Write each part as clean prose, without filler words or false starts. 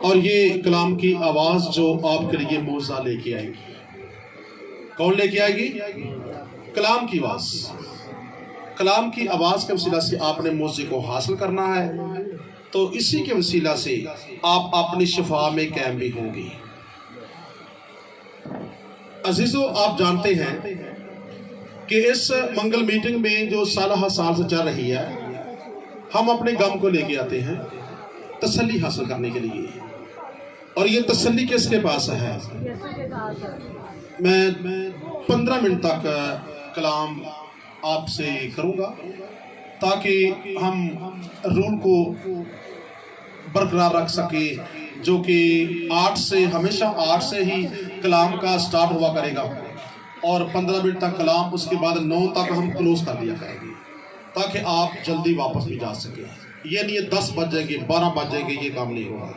اور یہ کلام کی آواز جو آپ کے لیے موعظہ لے کے آئے گی، کون لے کے آئے گی؟ کلام کی آواز۔ کلام کی آواز کے وسیلہ سے آپ نے موعظے کو حاصل کرنا ہے، تو اسی کے وسیلہ سے آپ اپنی شفا میں قائم بھی ہوں گی۔ عزیزو، آپ جانتے ہیں کہ اس منگل میٹنگ میں جو سالہ سال سے چل رہی ہے، ہم اپنے غم کو لے کے آتے ہیں تسلی حاصل کرنے کے لیے، اور یہ تسلی کس کے پاس ہے؟ میں 15 منٹ تک کلام آپ سے کروں گا تاکہ ہم رول کو برقرار رکھ سکے، جو کہ 8 سے ہمیشہ 8 سے ہی کلام کا سٹارٹ ہوا کرے گا، اور 15 منٹ تک کلام، اس کے بعد 9 تک ہم کلوز کر دیا کریں گے تاکہ آپ جلدی واپس بھی جا سکیں۔ یہ نہیں 10 بج جائیں گے 12 بج جائیں گے، یہ کام نہیں ہوگا،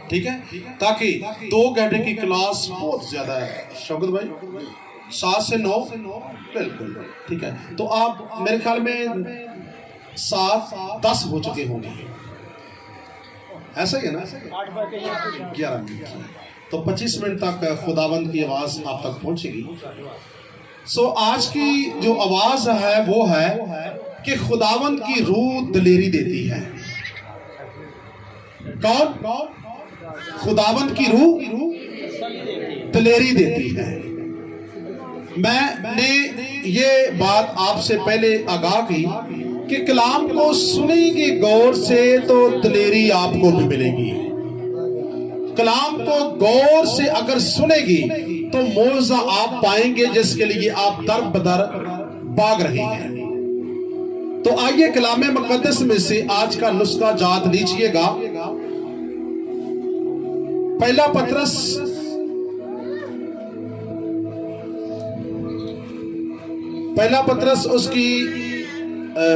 ٹھیک ہے؟ تاکہ 2 گھنٹے کی کلاس بہت زیادہ ہے شوکت بھائی، 7 سے 9 بالکل ٹھیک ہے۔ تو آپ میرے خیال میں 7:10 ہو چکے ہوں گے، ایسا ہی ہے نا؟ 11 منٹ، تو 25 منٹ تک خداوند کی آواز آپ تک پہنچے گی۔ آج کی جو آواز ہے وہ ہے کہ خداوند کی روح دلیری دیتی ہے۔ کون؟ خداوند کی روح دلیری دیتی ہے۔ میں نے یہ بات آپ سے پہلے آگاہ کی کہ کلام کو سنیں گے غور سے تو دلیری آپ کو بھی ملے گی۔ کلام کو غور سے اگر سنیں گی تو موعظہ آپ پائیں گے جس کے لیے آپ در بدر بھاگ رہے ہیں۔ تو آئیے کلام مقدس میں سے آج کا نسخہ یاد لیجئے گا۔ پہلا پطرس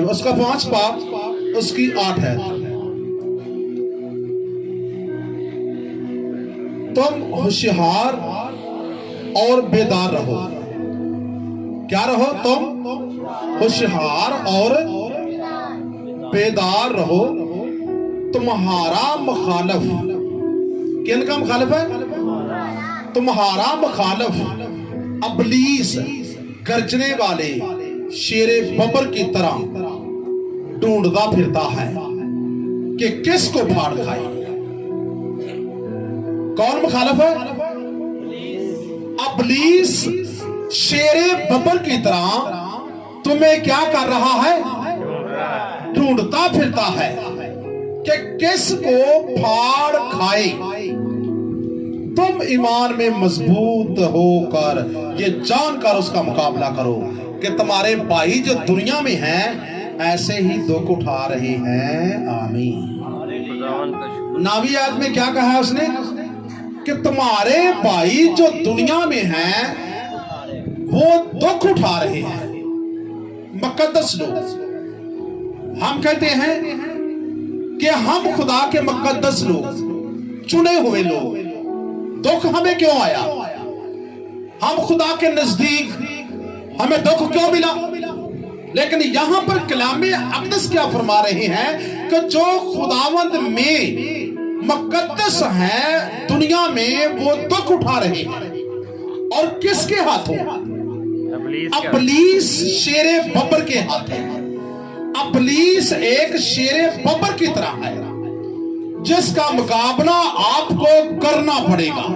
اس کا 5 باب اس کی 8 ہے۔ تم ہوشیار اور بیدار رہو۔ کیا رہو؟ تم ہوشیار اور بیدار رہو۔ تمہارا مخالف، کن کا مخالف ہے؟ تمہارا مخالف ابلیس گرجنے والے شیر ببر کی طرح ڈھونڈتا پھرتا ہے کہ کس کو پھاڑ کھائے۔ کون مخالف ہے؟ ابلیس شیر ببر کی طرح تمہیں کیا کر رہا ہے؟ ڈھونڈتا پھرتا ہے کہ کس کو پھاڑ کھائے۔ تم ایمان میں مضبوط ہو کر یہ جان کر اس کا مقابلہ کرو کہ تمہارے بھائی جو دنیا میں ہیں ایسے ہی دکھ اٹھا رہے ہیں۔ آمین۔ 9ویں آیت میں کیا کہا ہے اس نے؟ کہ تمہارے بھائی جو دنیا میں ہیں وہ دکھ اٹھا رہے ہیں۔ مقدس لوگ، ہم کہتے ہیں کہ ہم خدا کے مقدس لوگ، چنے ہوئے لوگ، دکھ ہمیں کیوں آیا؟ ہم خدا کے نزدیک، ہمیں دکھ کیوں ملا؟ لیکن یہاں پر کلام اقدس کیا فرما رہے ہیں کہ جو خداوند میں مقدس ہیں دنیا میں وہ دکھ اٹھا رہے ہیں، اور کس کے ہاتھوں؟ ابلیس شیر ببر کے ہاتھوں۔ ابلیس ایک شیر ببر کی طرح ہے جس کا مقابلہ آپ کو کرنا پڑے گا۔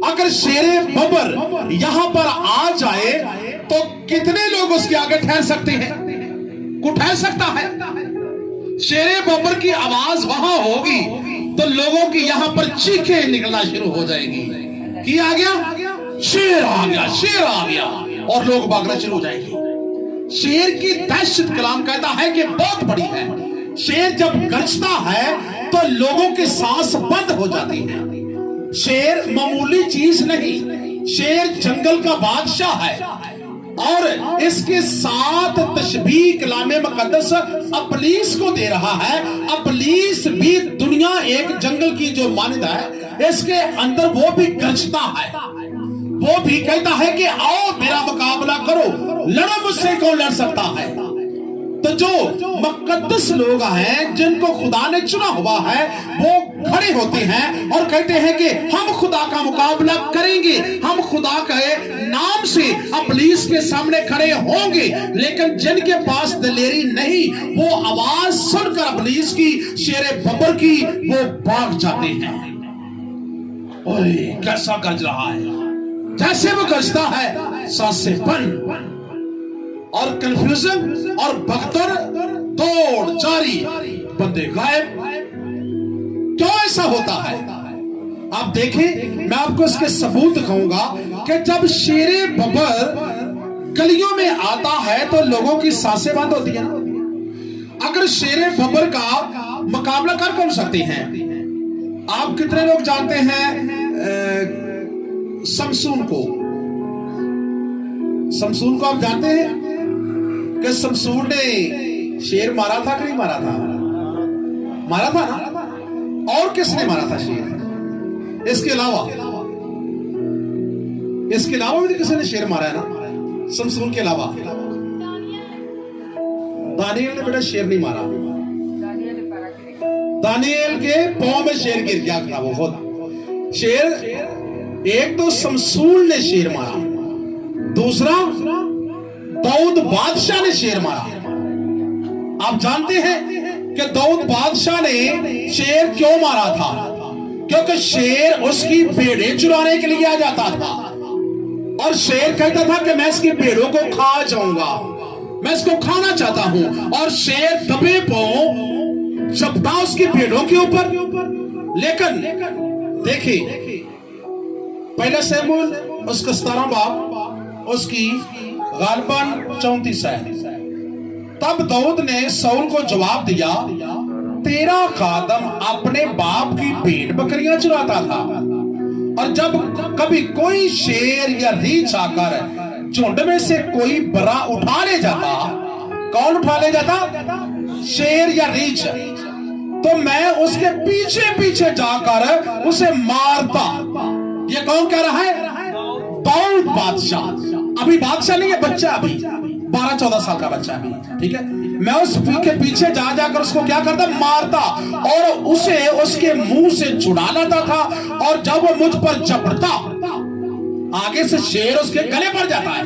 اگر شیر ببر یہاں پر آ جائے تو کتنے لوگ اس کے آگے ٹھہر سکتے ہیں؟ کوئی ٹھہر سکتا ہے؟ شیر ببر کی آواز وہاں ہوگی تو لوگوں کی یہاں پر چیخیں نکلنا شروع ہو جائے گی کہ آ گیا شیر، آ گیا شیر، آ گیا، اور لوگ بھاگنا شروع ہو جائیں گے۔ شیر کی دہشت کلام کہتا ہے کہ بہت بڑی ہے۔ شیر جب گرجتا ہے تو لوگوں کی سانس بند ہو جاتی ہے۔ شیر معمولی چیز نہیں، شیر جنگل کا بادشاہ ہے، اور اس کے ساتھ تشبیہ کلام مقدس ابلیس کو دے رہا ہے۔ ابلیس بھی دنیا ایک جنگل کی جو مانند ہے، اس کے اندر وہ بھی گرجتا ہے، وہ بھی کہتا ہے کہ آؤ میرا مقابلہ کرو، لڑو مجھ سے کون لڑ سکتا ہے۔ तो जो मुकद्दस लोग हैं जिनको खुदा ने चुना हुआ है वो खड़े होते हैं और कहते हैं कि हम खुदा का मुकाबला करेंगे, हम खुदा के नाम से इब्लीस के सामने खड़े होंगे। लेकिन जिनके पास दिलेरी नहीं, वो आवाज सुनकर इब्लीस की, शेरे बब्बर की, वो भाग जाते हैं। ओए कैसा गरज रहा है, जैसे वो गरजता है सांसें बंद और कंफ्यूजन और भगदड़, दौड़ जारी, बंदे गायब। क्यों ऐसा होता है? आप देखें, मैं आपको इसके सबूत दिखाऊंगा कि जब शेरे बब्बर गलियों में आता है तो लोगों की सांसें बंद होती है ना। अगर शेरे बब्बर का मुकाबला कर कौन सकते हैं? आप कितने लोग जानते हैं समसून को? समसून को आप जानते हैं कि समसून ने शेर मारा था कि नहीं मारा था? मारा था ना। और किसने मारा था शेर? इसके अलावा भी किसी ने शेर मारा है ना समसून के अलावा? दानियल ने बेटा शेर नहीं मारा। दानियल के पांव में शेर गिर गया था। वो खुद शेर, एक तो समसून ने शेर मारा, दूसरा दाऊद बादशाह ने शेर मारा। आप जानते हैं कि दाऊद बादशाह ने शेर क्यों मारा था? क्योंकि शेर उसकी भेड़ें चुराने के लिए आ जाता था और शेर कहता था कि मैं इसकी भेड़ों को खा जाऊंगा, मैं इसको खाना चाहता हूं। और शेर दबे पांव चपटा उसकी भेड़ों के ऊपर। लेकिन देखिए, पहला शमूएल उसका 17वां बाब उसकी गालबन 34 है। तब दाऊद ने शाऊल को जवाब दिया, तेरा खादम अपने बाप की भेड़ बकरियां चुराता था, और जब कभी कोई शेर या रीछ आकर झुंड में से कोई बरा उठा ले जाता, कौन उठा ले जाता? शेर या रीछ, तो मैं उसके पीछे पीछे जाकर उसे मारता। ये कौन कह रहा है? दाऊद बादशाह। अभी बादशाह नहीं है, बच्चा, अभी 12-14 साल का बच्चा अभी, ठीक है। मैं उसके पीछे जा जाकर उसको क्या करता? मारता, और उसे उसके मुंह से छुड़ा लाता था। और जब वो मुझ पर झपटता, आगे से शेर उसके गले पर जाता है।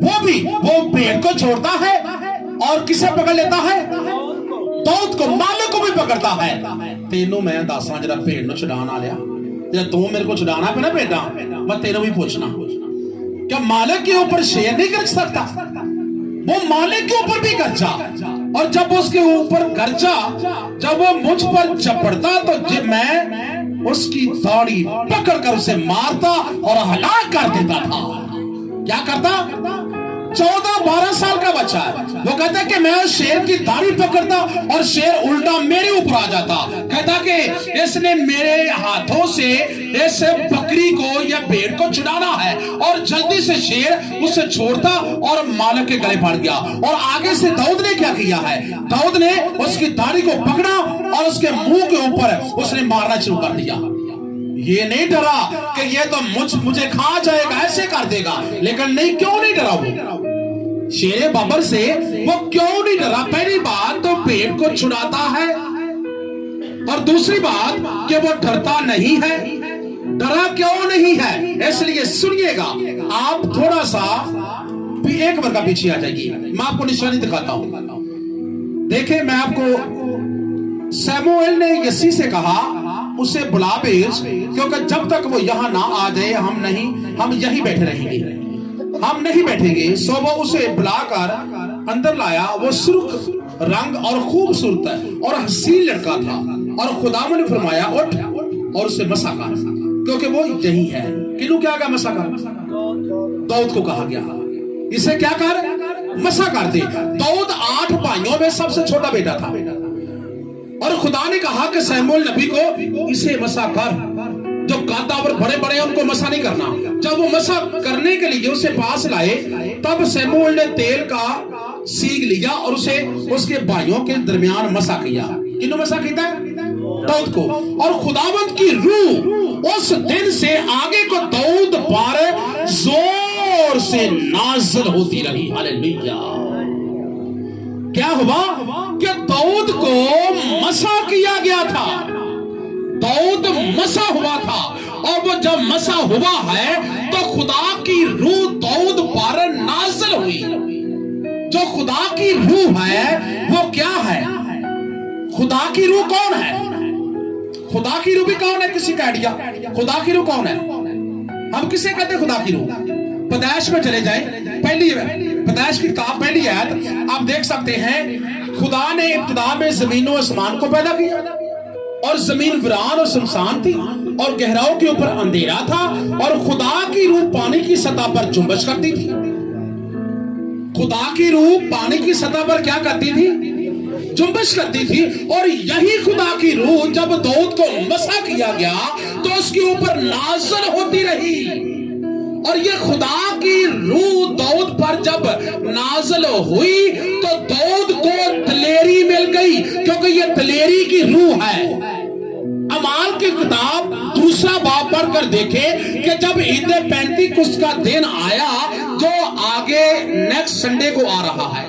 वो भेड़ को छोड़ता है और किसे पकड़ लेता है? दाऊद को, मालिक को भी पकड़ता है। तेनों मैं दासा जरा भेड़ नु छुड़ाना लिया, तू मेरे को छुड़ाना पे ना बेटा, मैं तेनों भी पूछना, क्या मालिक के ऊपर शेर नहीं गरज सकता? वो मालिक के ऊपर भी गरजा, और जब उसके ऊपर गरजा, जब वो मुझ पर झपटता तो मैं उसकी दाढ़ी पकड़कर उसे मारता और हलाक कर देता था। क्या करता? 14-12 साल का बच्चा है, वो कहता है कि मैं शेर की दाढ़ी पकड़ता और शेर उल्टा मेरे ऊपर आ जाता। कहता कि इसने मेरे हाथों से इस बकरी को या भेड़ को छुड़ाना है, और जल्दी से शेर उसे छोड़ता और मालिक के गले पड़ गया। और आगे से दाऊद ने क्या किया है? दाऊद ने उसकी दाढ़ी को पकड़ा और उसके मुंह के ऊपर उसने मारना शुरू कर दिया। ये नहीं डरा कि ये तो मुझे खा जाएगा, ऐसे कर देगा। लेकिन नहीं, क्यों नहीं डरा वो शेरे बब्बर से? वो क्यों नहीं डरा? पहली बात तो पेट को छुड़ाता है, और दूसरी बात कि वो डरता नहीं है। डरा क्यों नहीं है? इसलिए सुनिएगा, आप थोड़ा सा एक बार का पीछे आ जाइए, मैं आपको निशानी दिखाता हूं। देखें, मैं आपको, शमूएल ने यसी से कहा उसे बुला भेज, क्योंकि जब तक वो यहां ना आ जाए हम यहीं बैठे रहेंगे, हम नहीं बैठेंगे। सो वो उसे बुलाकर अंदर लाया। वो सुर्ख रंग और खूबसूरत और हसीन लड़का था, और खुदावंद ने फरमाया उठ और उसे मसा कर, क्योंकि वो यही है। किन्हू क्या कहा? मसा कर। दाऊद को कहा गया इसे क्या कर? मसा कर दे। दाऊद 8 भाइयों में सबसे छोटा बेटा था, और खुदा ने कहा कि शमूएल नबी को इसे मसा कर। जो कादावर बड़े बड़े हैं उनको मसा नहीं करना। जब वो मसा करने के लिए उसे पास लाए, तब शमूएल ने तेल का सीग लिया और उसे उसके भाइयों के दरमियान मसा किया। किन्हों मसा किया? दाऊद को। और खुदावंद की रूह उस दिन से आगे को दाऊद पर जोर से नाज़िल होती रही। हालेलुया। क्या हुआ कि दाऊद को मसा किया गया था, दाऊद मसा हुआ था, और वो जब मसा हुआ है तो खुदा की रूह दाऊद पर नाज़िल हुई। जो खुदा की रूह है वो क्या है? खुदा की रूह कौन है? खुदा की रूह भी कौन है? किसी का आइडिया? खुदा की रूह कौन है? हम किसे कहते हैं खुदा की रूह? पैदाइश में चले जाए, पहली पैदाइश की किताब पहली आयत आप देख सकते हैं। खुदा ने इब्तिदा में जमीन और आसमान को पैदा किया, और जमीन वीरान और सुनसान थी, और गहराओं के ऊपर अंधेरा था, और खुदा की रूह पानी की सतह पर जुम्बश करती थी। खुदा की रूह पानी की सतह पर क्या करती थी? जुम्बश करती थी। और यही खुदा की रूह जब दाऊद को मसा किया गया तो उसके ऊपर नाज़िल होती रही, और ये खुदा की रूह दाऊद पर जब नाज़िल हुई तो दाऊद को दिलेरी मिल गई, क्योंकि ये दिलेरी की रूह है। अमाल की किताब 2 बाब पढ़कर देखे कि जब ईद पेंतिकुस्त का दिन आया, जो आगे नेक्स्ट संडे को आ रहा है,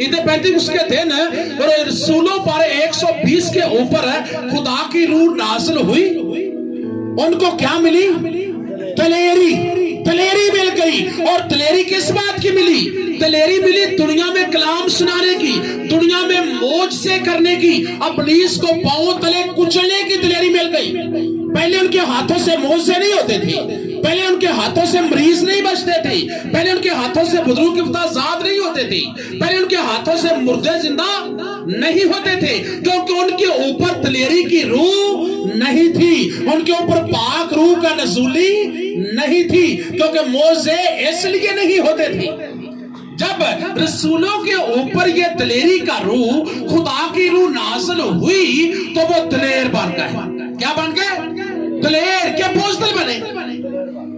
ईद पेंतिकुस्त के दिन रसूलों पर 120 के ऊपर खुदा की रूह नाज़िल हुई। उनको क्या मिली? दिलेरी, दिलेरी मिल गई। और दिलेरी किस बात की मिली? दिलेरी मिली दुनिया में कलाम सुनाने की, दुनिया में मौज से करने की, इब्लीस को पांव तले कुचलने की दिलेरी मिल गई। पहले उनके हाथों से मौजे नहीं होते थे, पहले उनके हाथों से मरीज नहीं बचते थे, पहले उनके हाथों से बुजुर्ग की आजाद नहीं होते थे, पहले उनके हाथों से मुर्दे जिंदा नहीं होते थे, क्योंकि उनके ऊपर दिलेरी की रूह नहीं थी, उनके ऊपर पाक रूह का नज़ूली नहीं थी, क्योंकि मौजे इसलिए नहीं होते थे। जब रसूलों के ऊपर ये दिलेरी का रूह, खुदा की रूह नाज़िल हुई तो वो दिलेर बन गए। क्या बन गए? दिलेर। क्या बोझदिल बने?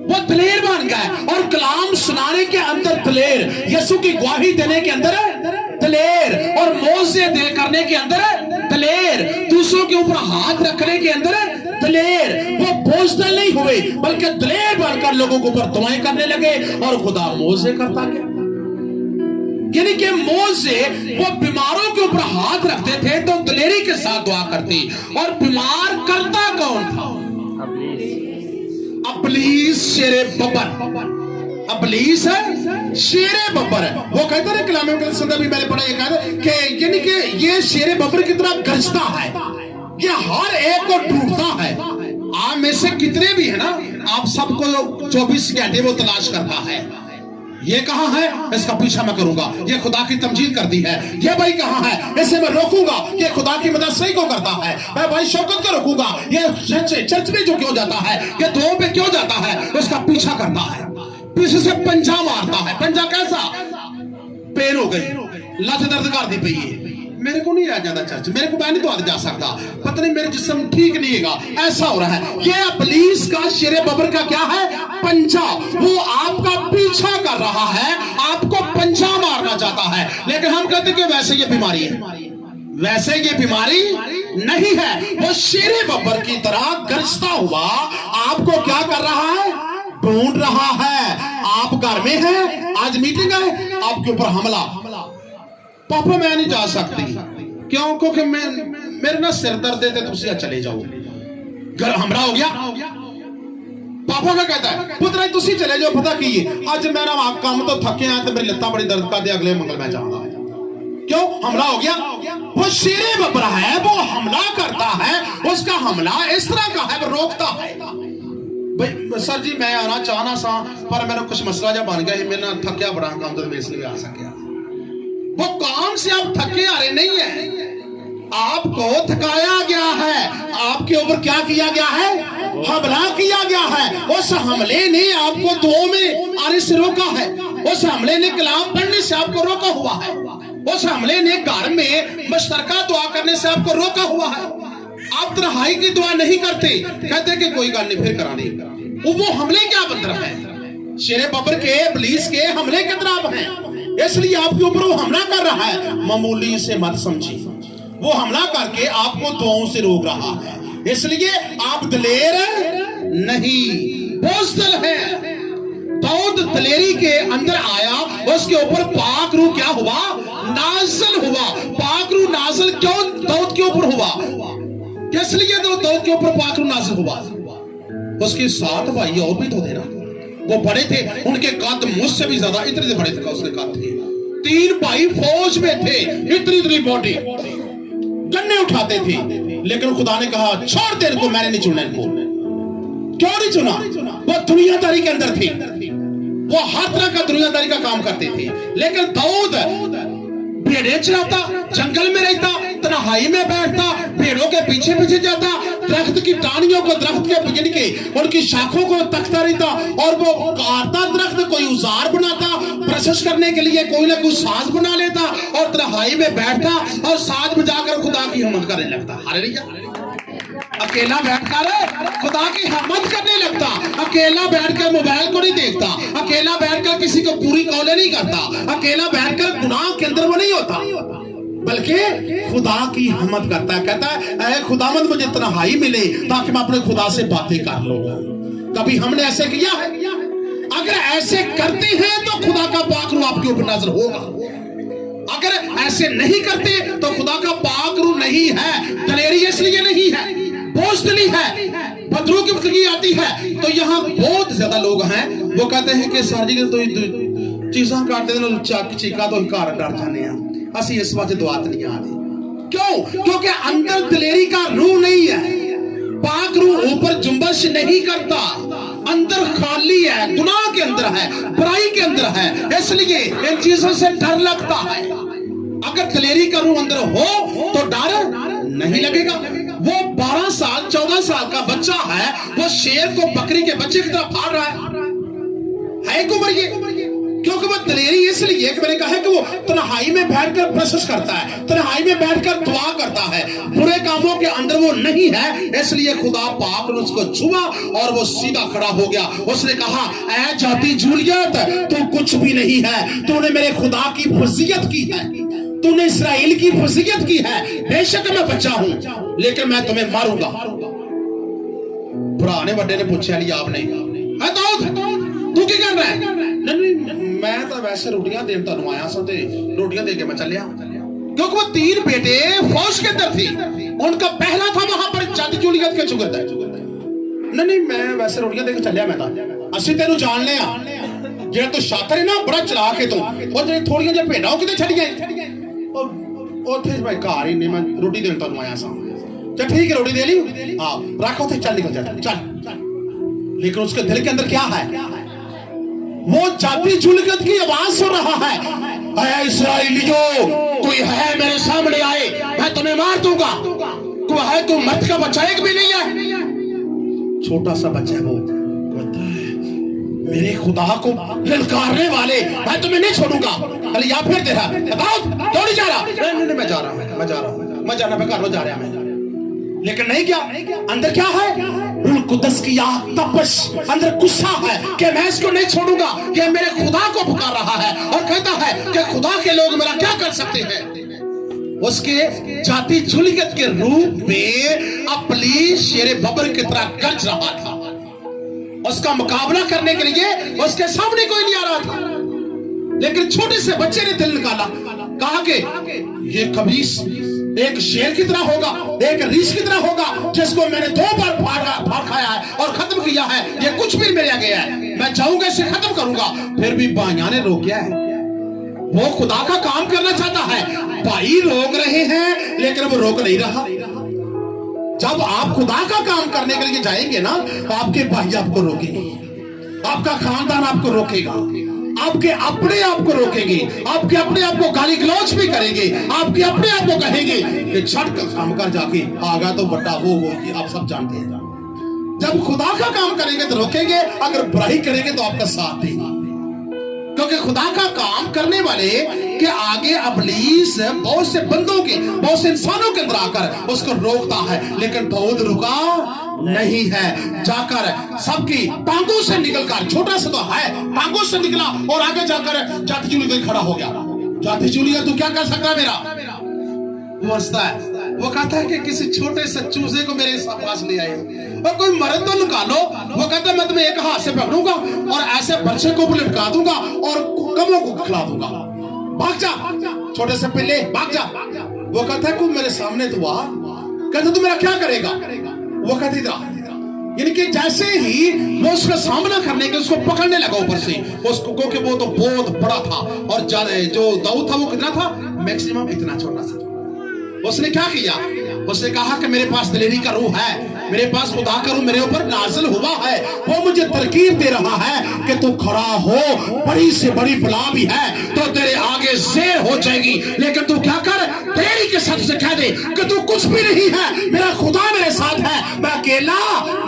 वो दिलेर बन गए। और कलाम सुनाने के अंदर दिलेर, यीशु की गवाही देने के अंदर दिलेर, और मौजे दे करने के अंदर दिलेर, दूसरों के ऊपर हाथ रखने के अंदर दिलेर। वो बोझदिल नहीं हुए बल्कि दिलेर बनकर लोगों के ऊपर दुआएं करने लगे, और खुदा मौजे करता गया। यानी कि मौजे वो बीमारों के ऊपर हाथ रखते थे तो दिलेरी के साथ दुआ करती। और बीमार करता कौन था? इब्लीस शेरे बब्बर। इब्लीस है शेरे बब्बर है। वो कहते हैं कलाम के संदर्भ में मैंने पढ़ा, ये कहते कि यानी कि ये शेरे बब्बर की तरह गरजता है, ये हर एक को ढूंढता है। आप में से कितने भी है ना, आप सबको 24 घंटे वो तलाश करता है। ये कहां है? इसका पीछा मैं करूंगा, ये खुदा की तमजीद करती है। ये भाई कहां है? इसे मैं रोकूंगा, ये खुदा की मदद सही को करता है। मैं भाई शौकत को रोकूंगा, ये चर्च में जो क्यों जाता है, ये दुआओं पे क्यों जाता है, उसका पीछा करता है, पीछे से पंजा मारता है। पंजा कैसा? पेन हो गई, लत दर्द कर दी पई है, मेरे को नहीं आ जाता चर्च, मेरे को मैं नहीं तो जा सकता, पता नहीं मेरे जिस्म ठीक नहीं है, ऐसा हो रहा है। ये इब्लीस का शेरे बब्बर का क्या है? पंजा। वो आपका पीछा कर रहा है, आपको पंजा मारना चाहता है। लेकिन हम कहते हैं कि वैसे ये बीमारी है, वैसे ये बीमारी नहीं है। वो शेरे बब्बर की तरह गरजता हुआ आपको क्या कर रहा है? ढूंढ रहा है। आप घर में हैं, आज मीटिंग है, आपके ऊपर हमला, पापा मैं नहीं जा सकती, क्यों? क्योंकि मेरे ना सिर दर्द है, तुम चले जाओ। घर हमला हो गया, पापा क्या कहता है? पुत्र तुसी चले जाओ, पता की अज मेरा काम तो थके हैं तो मेरी लत्ता बड़ी दर्द कर दे, अगले मंगल मैं जाऊंगा। क्यों? हमला हो गया। वो शेरे बब्बर है, वो हमला करता है, उसका हमला इस तरह का है, वो रोकता है। भाई सर जी मैं आना चाहना सा, पर मेरा कुछ मसला जब बन गया, मेरा थकिया बड़ा काम तो मैं इसलिए आ सकिया। वो काम से आप थके आ रहे नहीं है, आपको थकाया गया है, आपके ऊपर क्या किया गया है? हमला किया गया है। उस हमले ने आपको दुआ में आने से रोका है, उस हमले ने कलाम पढ़ने से आपको रोका हुआ है, उस हमले ने घर में मुश्तरका दुआ करने से आपको रोका हुआ है। आप तन्हाई की दुआ नहीं करते, कहते कि कोई गल नहीं फिर करा नहीं। वो हमले क्या बन रहा है? शेरे बब्बर के, इब्लीस के हमले के तरफ हैं, इसलिए आपके ऊपर वो हमला कर रहा है। मामूली से मत समझिए, वो हमला करके आपको दुआओं से रोक रहा है, इसलिए आप दिलेर नहीं, बोझदिल हैं। दाऊद दलेरी के अंदर आया, उसके ऊपर पाक रूह क्या हुआ? नाज़िल हुआ। पाक रूह नाज़िल क्यों दाऊद के ऊपर हुआ? किस लिए तो दाऊद के ऊपर पाक रूह नाज़िल हुआ? उसके 7 भाई और भी तो थे ना, वो बड़े थे, उनके कद मुझसे भी ज्यादा, इतने बड़े थे उसके कद थे। 3 भाई फौज में थे, इतनी बॉडी, गन्ने उठाते थे, लेकिन खुदा ने कहा छोड़ दे इनको, मैंने नहीं चुना इनको। क्यों नहीं चुना? वो दुनियादारी के अंदर थे, वो हर तरह का दुनियादारी का काम करते थे। लेकिन दाऊद भेड़े चराता, जंगल में रहता, तन्हाई में बैठता, भेड़ों के पीछे पीछे जाता, दरख्त की टाहनियों को दरख्त के बिगड़ के उनकी शाखों को तकता रहता, और वो काटता दरख्त, कोई औजार बनाता, प्रशस्त करने के लिए कोई ना कोई साज बना लेता, और तन्हाई में बैठता और साज बजाकर खुदा की हिम्मत करने लगता। हालेलुया। अकेला बैठकर खुदा की हिम्मत करने लगता, अकेला बैठकर मोबाइल को नहीं देखता, अकेला बैठकर किसी को पूरी कॉलें नहीं करता, अकेला बैठकर गुनाह के अंदर वो नहीं होता, बल्कि खुदा की हिम्मत करता है। कहता है ऐ खुदावंद मुझे तन्हाई मिले ताकि मैं अपने खुदा से बातें कर लूंगा। कभी हमने ऐसे किया है? अगर ऐसे करते हैं तो खुदा का पाक रूह आपके ऊपर नाज़िल होगा। अगर ऐसे नहीं करते तो खुदा का पाक रूह नहीं है। दलेरी इसलिए नहीं है, बोझदिली है, पत्थरों की बदगी आती है। तो यहाँ बहुत ज्यादा लोग हैं, वो कहते हैं कि सर जी तो चीज़ां काटते हैं, चक चीका तो घर डर जाने हैं, ਅਸੀਂ इस वास्ते दुआत नहीं आ रही। क्यों? क्योंकि अंदर दलेरी का रूह नहीं है, पाक रूह ऊपर जुम्बश नहीं करता, अंदर खाली है, गुनाह के अंदर है, बुराई के अंदर है, इसलिए इन चीजों से डर लगता है। अगर दलेरी का रूह अंदर हो तो डर नहीं लगेगा। वो 12 साल 14 साल का बच्चा है, वो शेर को बकरी के बच्चे की तरह फाड़ रहा है कि उम्र ये? क्योंकि वो दलेरी इसलिए कि मैंने कहा है कि वो तन्हाई में बैठकर प्रशस्त करता है, तन्हाई में बैठकर दुआ करता है, बुरे कामों के अंदर वो नहीं है। इसलिए खुदा पाक ने उसको छुआ और वो सीधा खड़ा हो गया। उसने कहा ऐ जाति जूलियत, तू कुछ भी नहीं है, तूने मेरे खुदा की फजीयत की है, तूने इसराइल की फजीयत की है। बेशक मैं बच्चा हूं लेकिन मैं तुम्हें मारूंगा। भरा ने बड़े ने पूछा लिया आपने, तू क्या कर रहा है? नहीं मैं तो वैसे रोटियां देन तनु आया सा ते रोटियां दे के मैं चलिया। क्योंकि वो 3 बेटे फौज के अंदर थे, उनका पहला था वहां पर जाति जूलियत के चुगरदा। नहीं मैं वैसे रोटियां दे के चलिया। मैं तो असि तेनु जान लिया, जेड़ा तू शातर है ना, बड़ा चलाक है तू। और जे थोड़ियां जे भेड़ां किते छड़ियां ओथे भाई घर ही नहीं, मैं रोटी देन तनु आया सा। चल ठीक है रोटी दे ली, हां रख उथे, चल निकल जा चल। लेकिन उसके दिल के अंदर क्या है? वो जाति जुलगत की आवाज सुन रहा है, ऐ इस्राएलियों कोई है मेरे सामने आए, मैं तुम्हें मार दूंगा। कोई है, तू मर्द का बच्चा एक भी नहीं है, छोटा सा बच्चा है। वो कहता है मेरे खुदा को ललकारने वाले, मैं तुम्हें नहीं छोड़ूंगा। अरे या फिर तेरा दौड़ी जा रहा? नहीं मैं जा रहा हूं, मैं जाना, मैं घर जा रहा मैं। लेकिन नहीं, क्या अंदर क्या है? कुदस की आग, तपश, अंदर गुस्सा है कि मैं इसको नहीं छोड़ूंगा। कि मेरे खुदा को पुकार रहा है और कहता है कि खुदा के लोग मेरा क्या कर सकते हैं। उसके जाति जुलियत के रूप में अपनी शेरे बबर की तरह गरज रहा था। उसका मुकाबला करने के लिए उसके सामने कोई नहीं आ रहा था। लेकिन छोटे से बच्चे ने दिल निकाला, कहा कि ये खबीस एक शेर की तरह होगा, एक रीछ की तरह होगा, जिसको मैंने 2 बार फाड़ खाया है और खत्म किया है। ये कुछ भी मेरे गया है, मैं चाहूंगा इसे खत्म करूंगा। फिर भी भाइयों ने रोका है। वो खुदा का काम करना चाहता है, भाई रोक रहे हैं लेकिन वो रोक नहीं रहा। जब आप खुदा का काम करने के लिए जाएंगे ना, तो आपके भाई आपको रोकेंगे, आपका खानदान आपको रोकेगा, आपके अपने आप को रोकेंगे, आपके अपने आप को गाली गलौज भी करेंगे, आपके अपने आप को कहेंगे कि छट कर काम कर जाके आगा तो बड़ा वो आप सब जानते हैं। जब खुदा का काम करेंगे तो रोकेंगे, अगर बुराई करेंगे तो आपका साथ देंगे। क्योंकि खुदा का काम करने वाले के आगे इब्लीस बहुत से बंदों के, बहुत से इंसानों के अंदर आकर उसको रोकता है। लेकिन दाऊद रुका नहीं है, जाकर सबकी टांगों से निकलकर, छोटा सा तो है, टांगों से निकला और आगे जाकर जाति जूलियत खड़ा हो गया। जाति जूलियत तू क्या कर सकता है मेरा? वो हंसता है, वो कहता है कि किसी छोटे से चूजे को मेरे पास ले आए और कोई मर्द तो निकालो। वो कहता है मैं तुम्हें एक हाथ से पकड़ूंगा और ऐसे बच्चे को भी लटका दूंगा और कमों को खिला दूंगा, भाग जा छोटे से पिल्ले, भाग जा। वो कहता है मेरे सामने तो आ, कहता तू मेरा क्या करेगा? वो कहती था, यानी कि जैसे ही वो उसका सामना करने के उसको पकड़ने लगा ऊपर से, उसको क्योंकि वो तो बहुत बड़ा था और जो दाऊद था वो कितना था, मैक्सिमम इतना छोटा सा। उसने क्या किया? उसने कहा कि मेरे पास दिलेरी का रूह है, मेरे पास खुदा का रूह मेरे ऊपर नाज़िल हुआ है, वो मुझे तरकीब दे रहा है कि तू खड़ा हो, बड़ी से बड़ी बला भी है तो तेरे आगे ज़ेर हो जाएगी, लेकिन तू क्या कर, तेरी के साथ से कह दे कि तू कुछ भी नहीं है, मेरा खुदा मेरे साथ है, मैं अकेला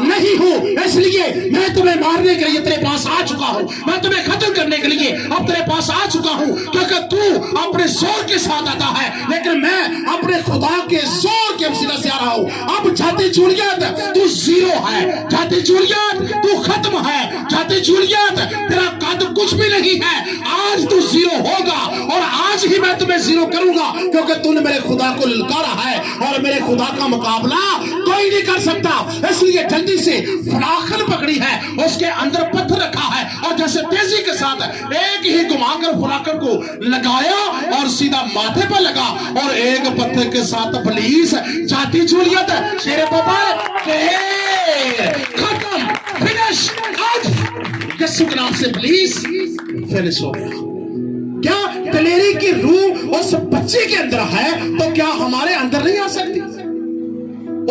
नहीं हूं, इसलिए मैं तुम्हें मारने के लिए तेरे पास आ चुका हूं, मैं तुम्हें खत्म करने के लिए अब तेरे पास आ चुका हूं, क्योंकि तू अपने जोर के साथ आता है, लेकिन मैं अपने खुदा के जोर के वसीला से आ रहा हूं। अब जाति जूलियत तू जीरो है, जाति जूलियत तू खत्म है, जाति जूलियत तेरा कद कुछ भी नहीं है, आज तू जीरो होगा और आज ही मैं तुम्हें जीरो करूंगा, क्योंकि तूने मेरे खुदा को ललकारा है और मेरे खुदा का मुकाबला कोई नहीं कर सकता। इसलिए जल्दी से फलाखन पकड़ी है, उसके अंदर पत्थर रखा है और जैसे तेजी के साथ एक ही घुमाकर फलाखन को लगाया और सीधा माथे पर लगा और एक पत्थर के साथ पुलिस जाति जूलियत शेर बबर खत्म, फिनिश, आउट। यीशु के नाम से पुलिस फिनिश हो गया। क्या दिलेरी की रूह उस बच्चे के अंदर है तो क्या हमारे अंदर नहीं आ सकती?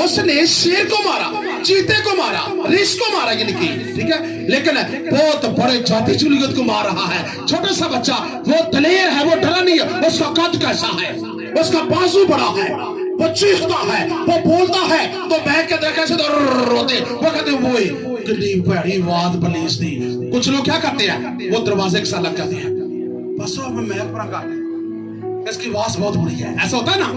उसने शेर को मारा, चीते को मारा, ऋष को मारा, यानी कि ठीक है, लेकिन बहुत बड़े जाति जूलियत को मार रहा है। छोटा सा बच्चा वो दलेर है, वो डरा नहीं है, उसका कद कैसा है, उसका बाजू बड़ा है, वो चीखता है, वो बोलता है तो बहन के देखा से रोते, वो कहते वो कितनी बड़ी आवाज पुलिस थी। कुछ लोग क्या करते हैं, वो दरवाजे के साथ लग जाते हैं, बस मैं पूरा कर, इसकी आवाज बहुत बड़ी है, ऐसा होता है ना,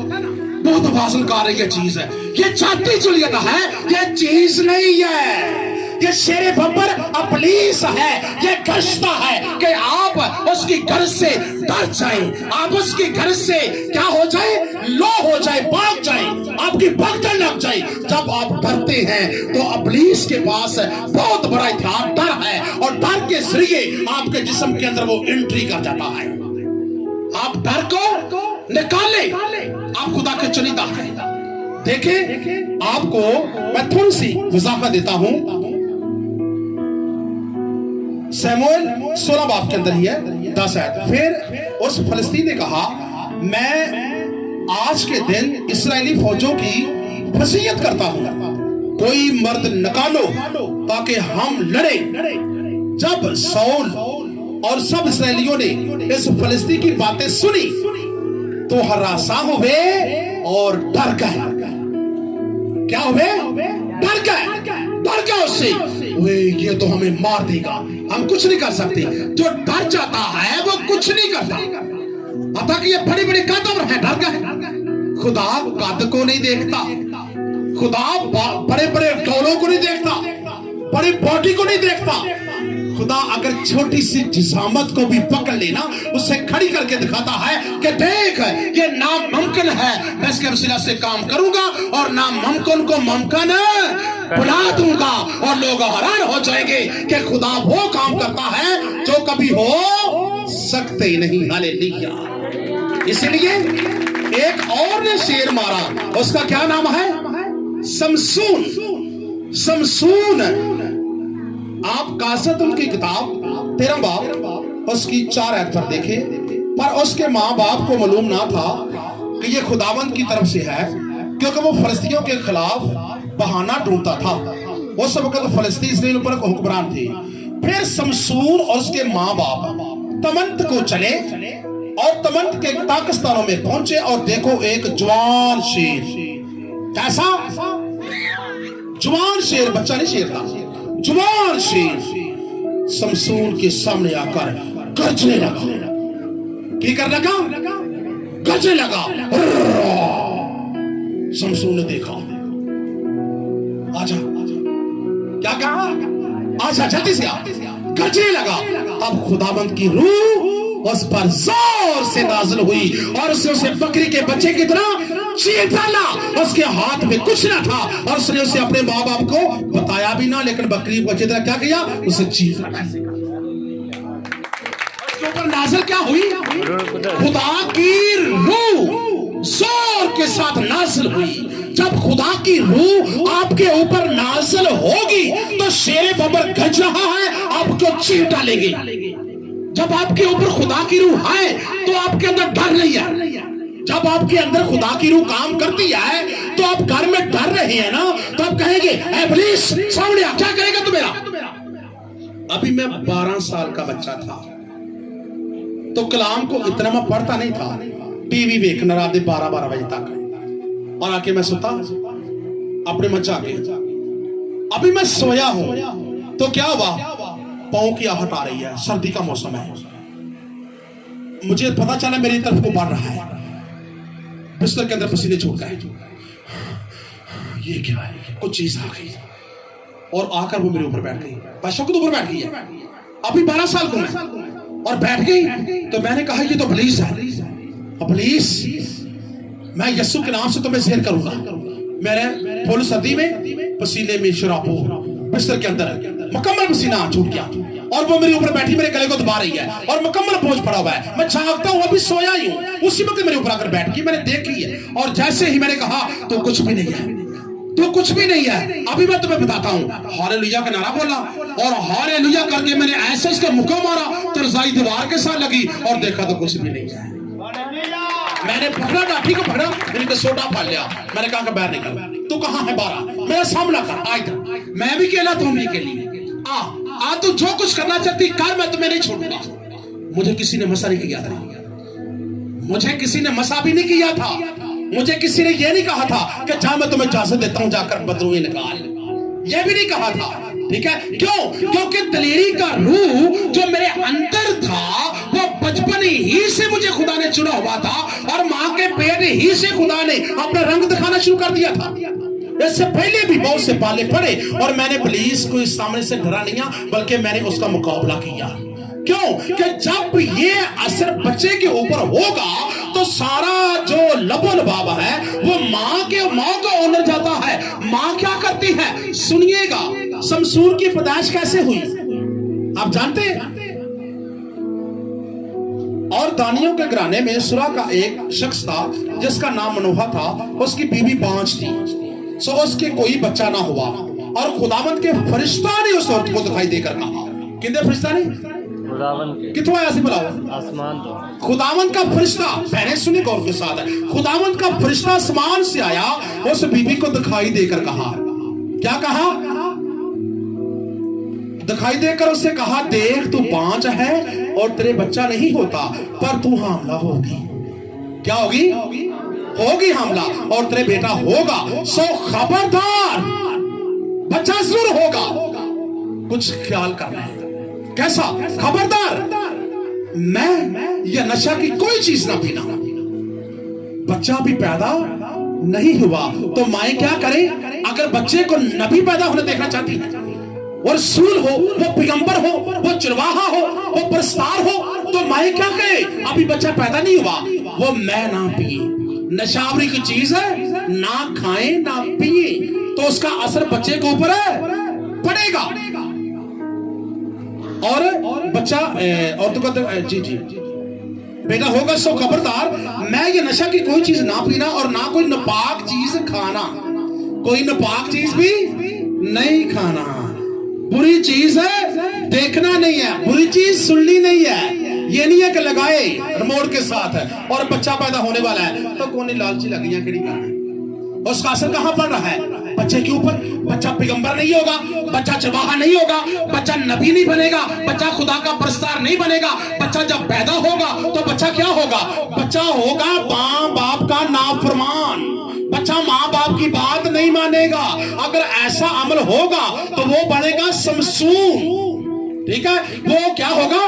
बहुत आवाज निकाल रही है चीज है, ये जाति जूलियत है, ये चीज नहीं है, ये शेरे बब्बर पुलिस है, ये गश्ता है कि आप उसकी घर से डर जाए, आप उसकी घर से क्या हो जाए, लो हो जाए, भाग जाए, आपकी भगदड़ लग जाए। जब आप डरते हैं तो पुलिस के पास बहुत बड़ा हथियार डर है और डर के जरिए आपके जिस्म के अंदर वो एंट्री कर जाता है। आप डर को निकाले, आप खुदा के चुनिंदा हैं। देखें, आपको मैं थोड़ी सी वजाहत देता हूं, शमूएल 16 बाब के अंदर ही है 10 आयत। फिर उस फलस्तीन ने कहा, मैं आज के दिन इस्राएली फौजों की वसीयत करता हूं, कोई मर्द निकालो ताकि हम लड़े। जब शाऊल और सब इस्राएलियों ने इस फलस्तीन की बातें सुनी तो हरासा हुए और डर गए। क्या हुए? डर गए उससे, ये तो हमें मार देगा, हम कुछ नहीं कर सकते। जो डर जाता है वो कुछ नहीं करता। अतः कि ये बड़ी बड़ी कदम है, डर गए। खुदा कद को नहीं देखता, खुदा बड़े बड़े टोलों को नहीं देखता, बड़ी बॉडी को नहीं देखता। खुदा अगर छोटी सी जिसामत को भी पकड़ लेना, उसे खड़ी करके दिखाता है कि देख ये नामुमकिन है, मैं इसके वसीला से काम करूंगा और नामुमकिन को मुमकिन बुला दूंगा और लोग हैरान हो जाएंगे कि खुदा वो काम करता है जो कभी हो सकते ही नहीं। हालेलुया। इसलिए एक और ने शेर मारा, उसका क्या नाम है? समसून। आप कासतुल की किताब 13 बाब उसकी 4 आयत पर देखें। पर उसके माँ बाप को मालूम ना था कि ये खुदावंद की तरफ से है, क्योंकि वो फलस्तीनियों के खिलाफ बहाना ढूंढता था। उस वक्त फलस्तीन इसराइल पर हुक्मरान थे। फिर समसून और उसके माँ बाप तमंत को चले और तमंत के पाकिस्तानों में पहुंचे और देखो एक जवान शेर, कैसा जवान शेर, बच्चा नहीं शेर था, जवान शेर समसून के सामने आकर गरजने लगा। क्या करने लगा? गरजने लगा। समसून ने देखा, आजा, क्या कहा? आजा, जल्दी से आ। गरजने लगा। अब खुदाबंद की रूह उस पर जोर से नाज़िल हुई और उसने उसे बकरी के बच्चे की तरह चीर डाला। उसके हाथ में कुछ ना था और उसने उसे अपने माँ बाप को बताया भी ना, लेकिन बकरी को अच्छी तरह क्या किया, उसे चीर डाला। उसके ऊपर नाज़िल क्या हुई, खुदा की रूह जोर के साथ नाज़िल हुई। जब खुदा की रूह आपके ऊपर नाज़िल होगी तो शेर बबर गज रहा है, आपको चीर डालेगी। जब आपके ऊपर खुदा की रूह है तो आपके अंदर डर नहीं है। जब आपके अंदर खुदा की रूह काम करती है तो आप घर में डर रहे हैं ना, तो आप कहेंगे ऐ पुलिस सामने आ, क्या करेगा तू मेरा। अभी मैं 12 साल का बच्चा था तो कलाम को इतना मैं पढ़ता नहीं था, टीवी देखना रात 12-12 बजे तक, और आके मैं सोता अपने मचा के। अभी मैं सोया हूं तो क्या हुआ, पांव की आहट आ रही है, सर्दी का मौसम है, मुझे पता चला मेरी तरफ को बढ़ रहा है, बिस्तर के अंदर पसीने छूट गए। ये क्या है, कुछ चीज आ गई और आकर वो मेरे ऊपर बैठ गई, बादशाह के ऊपर बैठ गई है। अभी 12 साल को मैं, और बैठ गई तो मैंने कहा ये तो पुलिस है, पुलिस, मैं यस्सु के नाम से तुम्हें ज़ेर करूंगा। मेरे फुल सर्दी में पसीने में शराबो बिस्तर के अंदर मुकम्मल पसीना छूट गया और वो मेरे ऊपर बैठी मेरे गले को दबा रही है और मुकम्मल बोझ पड़ा हुआ है। मैं जागता हूँ, अभी सोया ही हूँ, उसी वक्त मेरे ऊपर आकर बैठ गई। मैंने देखी है और जैसे ही मैंने कहा तो कुछ भी नहीं है, तो कुछ भी नहीं है। अभी मैं तुम्हें बताता हूँ, हालेलुया का नारा बोला और हालेलुया करके मैंने ऐसे उसका मुक्का मारा तो रजाई दीवार के साथ लगी और देखा तो कुछ भी नहीं है। मैंने पकड़ा लाठी को, पकड़ा, मैंने सोटा फाड़ लिया। मैंने कहा बाहर निकल, तू कहाँ है, 12, मेरा सामना कर, आ इधर, मैं भी अकेला, तुम भी अकेली, आ तू जो कुछ करना चाहती कर, मैं तुम्हें नहीं छोड़ूंगा। मुझे किसी ने मसा नहीं किया था, मुझे किसी ने मसा भी नहीं किया था, मुझे किसी ने यह नहीं कहा था कि जा मैं तुम्हें इजाजत देता हूं जाकर बदरूही निकाल, यह भी नहीं कहा था। ठीक है, क्यों? क्योंकि दलेरी का रूह जो मेरे अंदर था वो बचपन ही से मुझे खुदा ने चुना हुआ था और मां के पेट ही से खुदा ने अपना रंग दिखाना शुरू कर दिया था। इससे पहले भी बहुत से पाले पड़े और मैंने पुलिस को इस सामने से डरा नहीं, बल्कि मैंने उसका मुकाबला किया। क्यों? कि जब ये असर बच्चे के ऊपर होगा तो सारा जो लबो लबाब है वो माँ को ओनर जाता है। माँ क्या करती है, सुनिएगा, शमसूर की पैदाइश कैसे हुई आप जानते हैं? और दानियों के घराने में सुरा का एक शख्स था जिसका नाम मनोहा था, उसकी बीवी बांझ थी, सो उसके कोई बच्चा ना हुआ और खुदावंद के फरिश्ता ने उस औरत को दिखाई देकर कहा, किंदे फरिश्ता ने, कितवा आया बुलाओ, आसमान तो खुदावंद का फरिश्ता, मैंने सुनी गौर के साथ, खुदावंद का फरिश्ता आसमान से आया, उस बीबी को दिखाई देकर कहा, क्या कहा, दिखाई देकर उससे कहा, देख तू बांझ है और तेरे बच्चा नहीं होता पर तू हामला होगी। क्या होगी? होगी हामला और तेरे बेटा होगा, सो खबरदार, बच्चा जरूर होगा, कुछ ख्याल करना है। कैसा? खबरदार, मैं या नशा की कोई चीज ना पीना। बच्चा भी पैदा नहीं हुआ तो माए क्या करे? अगर बच्चे को नबी पैदा होने देखना चाहती है और रसूल हो, वो पैगंबर हो, वो चरवाहा हो, वो परस्तार हो, तो माए क्या करे? अभी बच्चा पैदा नहीं हुआ, वो मैं ना पिए, नशावरी की चीज है, ना खाए ना पिए, तो उसका असर बच्चे के ऊपर पड़ेगा और बच्चा और तो कहते जी जी बेटा होगा, सो खबरदार, मैं ये नशा की कोई चीज ना पीना और ना कोई नापाक चीज खाना, कोई नापाक चीज भी नहीं खाना। बुरी चीज है देखना नहीं है, बुरी चीज सुननी नहीं है। ये नहीं है कि लगाए रिमोट के साथ है और बच्चा पैदा होने वाला है तो कौन लालची लगियां कड़ी का है, उसका असर कहां पड़ रहा है? बच्चे के ऊपर। बच्चा पैगंबर नहीं होगा, बच्चा चरवाहा नहीं होगा, बच्चा नबी नहीं बनेगा, बच्चा खुदा का परस्तार नहीं बनेगा। बच्चा जब पैदा होगा तो बच्चा क्या होगा? बच्चा होगा माँ बाप का नाफरमान, बच्चा माँ बाप की बात नहीं मानेगा। अगर ऐसा अमल होगा तो वो बनेगा शमसूर। ठीक है, वो क्या होगा?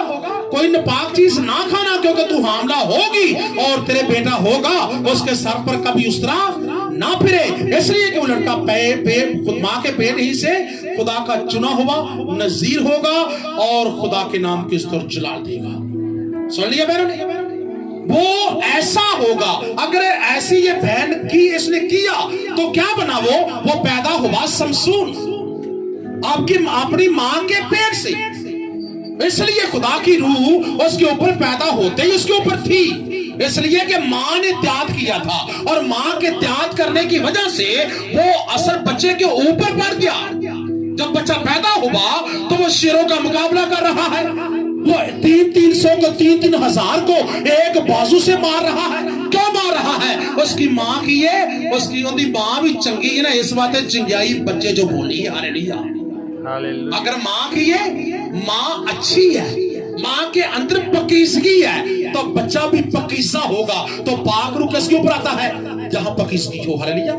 कोई नापाक चीज ना खाना, क्योंकि तू हामला होगी और तेरे बेटा होगा, उसके सर पर कभी उस तरह ना फिरे, इसलिए कि वो लड़का माँ के पेट ही से खुदा का चुना हुआ नजीर होगा और खुदा के नाम की स्तुति जलाल देगा। सुन लिया बहनों ने? वो ऐसा होगा। अगर ऐसी ये बहन की इसने किया तो क्या बना वो पैदा हुआ समसून, आपकी अपनी मां के पेट से। इसलिए खुदा की रूह उसके ऊपर पैदा होते ही उसके ऊपर थी, इसलिए कि मां ने त्याग किया था और मां के त्याग करने की वजह से वो असर बच्चे के ऊपर पड़ गया। जब बच्चा पैदा हुआ तो वो शेरों का मुकाबला कर रहा है, वो 300 को 3,000 को एक बाजू से मार रहा है। क्यों मार रहा है? उसकी मां की है, उसकी मां भी चंगी है ना, इस बात है चिंगाई बच्चे जो बोली है। हालेलुया। अगर मां की है, मां अच्छी है, मां के अंदर पकीजगी है तो बच्चा भी पकीसा होगा। तो पाक रूह किसके ऊपर आता है? जहां पकीजगी हो। हालेलुया।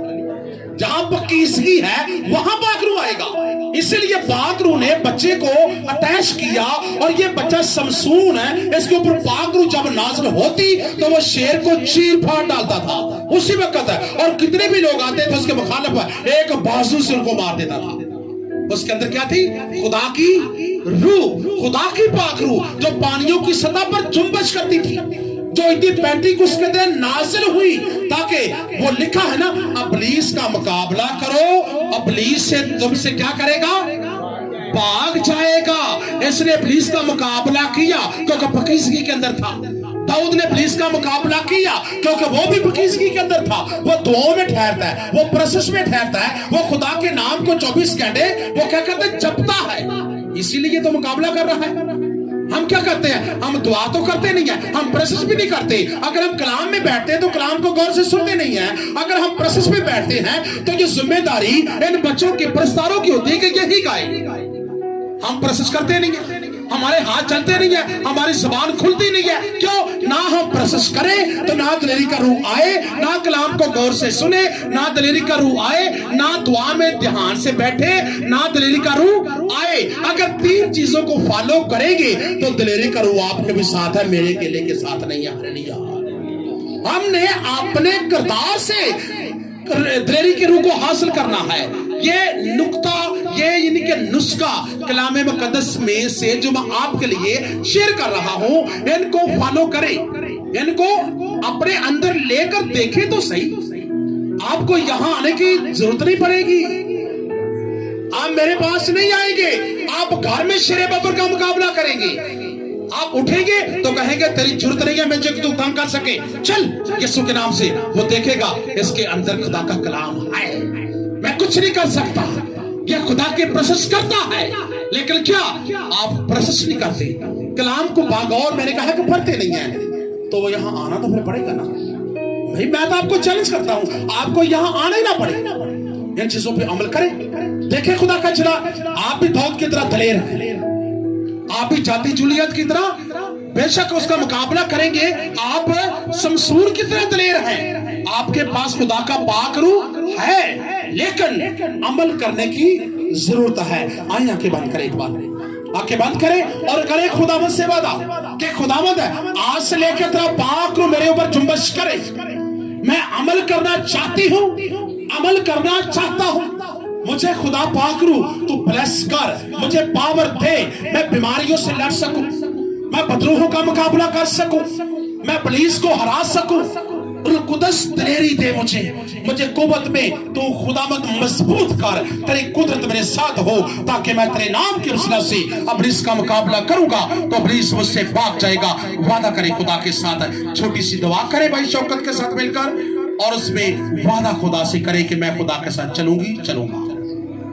जहां पकीजगी है वहां पाक रूह आएगा। इसीलिए पाक रूह ने बच्चे को अटैच किया और ये बच्चा समसून है, इसके ऊपर पाक रूह जब नाज़िल होती तो वो शेर को चीर फाड़ डालता था उसी वक्त है। और कितने भी लोग आते थे उसके मुखालिफ एक बाजू से उनको मार देता था। उसके अंदर क्या थी? खुदा की रूह, खुदा की पाक रूह जो पानियों की सतह पर जुम्बश करती थी, जो इतनी पेंटिकुस्त के दिन नाजिल हुई, ताकि वो लिखा है ना, इब्लीस का मुकाबला करो, इब्लीस से तुमसे क्या करेगा? भाग जाएगा। इसने इब्लीस का मुकाबला किया क्योंकि पकीजगी के अंदर था। दाऊद ने इब्लीस का मुकाबला किया क्योंकि वो भी पकीजगी के अंदर था। वो दुआओं में ठहरता है, वो प्रोसेस में ठहरता है, वो खुदा के नाम को 24 घंटे वो क्या करता है? जपता है। इसीलिए तो मुकाबला कर रहा है। हम क्या करते हैं? हम दुआ तो करते नहीं है, हम प्रोसेस भी नहीं करते। अगर हम कलाम में बैठते हैं तो कलाम को गौर से सुनते नहीं है। अगर हम प्रोसेस में बैठते हैं तो ये जिम्मेदारी इन बच्चों के प्रस्तारों की होती है कि यही गाए। हम प्रोसेस करते नहीं है, हमारे हाथ चलते नहीं है, हमारी जुबान खुलती नहीं है। क्यों? ना हम प्रोसेस करें तो ना दिलेरी का रूह आए, ना कलाम को गौर से सुने, ना दिलेरी का रूह आए, ना दुआ में ध्यान से बैठे, ना दिलेरी का रूह आए। अगर 3 चीजों को फॉलो करेंगे तो दिलेरी का रूह आपके भी साथ है, मेरे केले के साथ नहीं है। हालेलुया। हमने अपने किरदार से दिलेरी के रूह को हासिल करना है। ये नुक्ता, ये यानी कि नुस्खा कलामे मुकद्दस में से जो मैं आपके लिए शेयर कर रहा हूं, इनको फॉलो करें, इनको अपने अंदर लेकर देखें तो सही। आपको यहां आने की जरूरत नहीं पड़ेगी, आप मेरे पास नहीं आएंगे, आप घर में शेरे बबर का मुकाबला करेंगे। आप उठेंगे तो कहेंगे तेरी जरूरत नहीं है मुझे कि तू तंग कर सके, चल यीशु के नाम से। वो देखेगा इसके अंदर खुदा का कलाम है, मैं कुछ नहीं कर सकता। ये खुदा के प्रोसेस करता है, लेकिन क्या आप प्रोसेस नहीं करते? कलाम को बागौर मैंने कहा कि पढ़ते नहीं है, तो वो यहाँ आना तो फिर पड़ेगा ना भाई। मैं तो आपको चैलेंज करता हूँ, आपको यहाँ आना ही ना पड़े। इन चीजों पे अमल करें, देखें खुदा का चला। आप भी दाऊद की तरह दलेर हैं, आप भी जाति जूलियत की तरह बेशक उसका मुकाबला करेंगे। आप समसून की तरह दलेर हैं, आपके पास खुदा का पाक रूह है, लेकिन अमल करने की जरूरत है। आइए आंखें बंद करें, एक बार आंखें बंद करें और करें खुदावंद से वादा कि खुदावंद आज से लेकर तेरा पाक रूह मेरे ऊपर जुम्बश करे। मैं अमल करना चाहती हूँ, अमल करना चाहता हूँ। मुझे खुदा पाक रूह तू ब्लेस कर, मुझे पावर दे, मैं बीमारियों से लड़ सकूं, मैं बदरूहों का मुकाबला कर सकूं, मैं पुलिस को हरा सकूं। कुदस दिलेरी दे मुझे कुव्वत में तू खुदावंद मजबूत कर, तेरी कुदरत मेरे साथ हो, ताकि मैं तेरे नाम की वसीला से इब्लीस का मुकाबला करूंगा तो इब्लीस मुझसे भाग जाएगा। वादा करे खुदा के साथ, छोटी सी दुआ करे भाई शौकत के साथ मिलकर, और उसमें वादा खुदा से करे कि मैं खुदा के साथ चलूंगा।